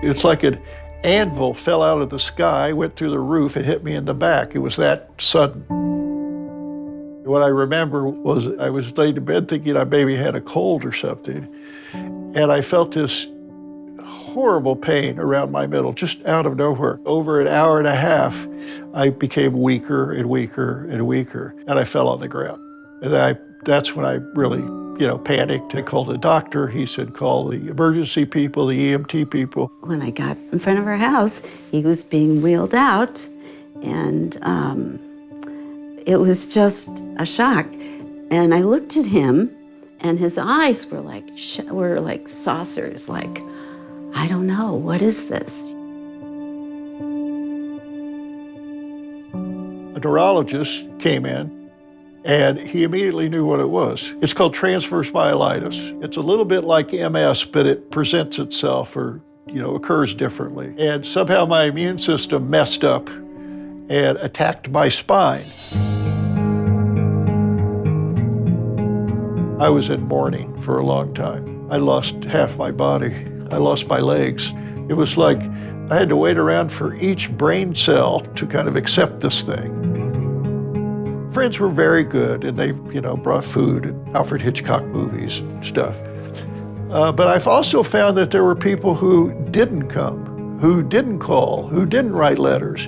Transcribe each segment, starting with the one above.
It's like an anvil fell out of the sky, went through the roof, and hit me in the back. It was that sudden. What I remember was I was laid in bed thinking I maybe had a cold or something, and I felt this horrible pain around my middle, just out of nowhere. Over an hour and a half, I became weaker and weaker and weaker, and I fell on the ground. And that's when I really, panicked. I called a doctor. He said, call the emergency people, the EMT people. When I got in front of our house, he was being wheeled out, and it was just a shock. And I looked at him, and his eyes were like saucers, like, I don't know, what is this? A neurologist came in, and he immediately knew what it was. It's called transverse myelitis. It's a little bit like MS, but it presents itself or, occurs differently. And somehow my immune system messed up and attacked my spine. I was in mourning for a long time. I lost half my body. I lost my legs. It was like I had to wait around for each brain cell to kind of accept this thing. Friends were very good, and they, brought food and Alfred Hitchcock movies and stuff. But I've also found that there were people who didn't come, who didn't call, who didn't write letters,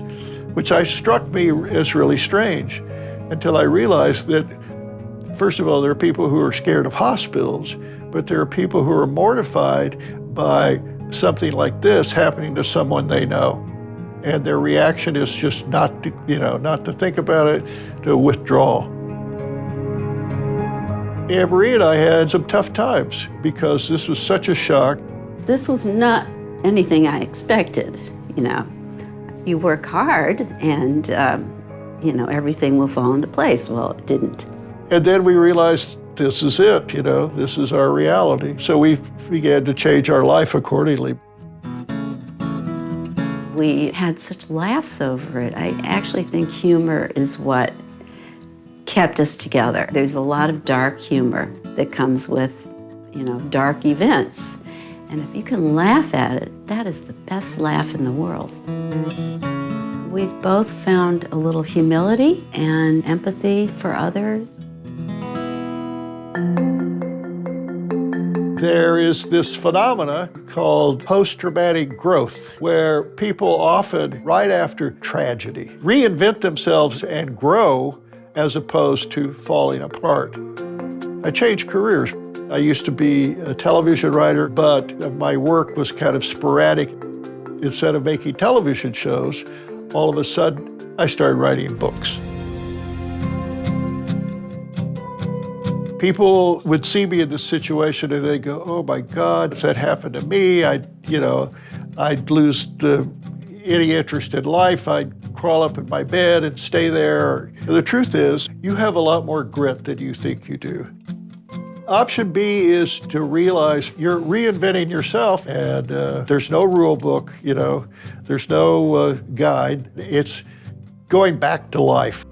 which struck me as really strange until I realized that, first of all, there are people who are scared of hospitals, but there are people who are mortified by something like this happening to someone they know. And their reaction is just not to think about it, to withdraw. Anne-Marie and I had some tough times because this was such a shock. This was not anything I expected, You work hard and, everything will fall into place. Well, it didn't. And then we realized this is it, this is our reality. So we began to change our life accordingly. We had such laughs over it. I actually think humor is what kept us together. There's a lot of dark humor that comes with, dark events. And if you can laugh at it, that is the best laugh in the world. We've both found a little humility and empathy for others. There is this phenomena called post-traumatic growth, where people often, right after tragedy, reinvent themselves and grow as opposed to falling apart. I changed careers. I used to be a television writer, but my work was kind of sporadic. Instead of making television shows, all of a sudden, I started writing books. People would see me in this situation and they'd go, oh my God, if that happened to me, I'd lose any interest in life. I'd crawl up in my bed and stay there. The truth is, you have a lot more grit than you think you do. Option B is to realize you're reinventing yourself, and there's no rule book, there's no guide. It's going back to life.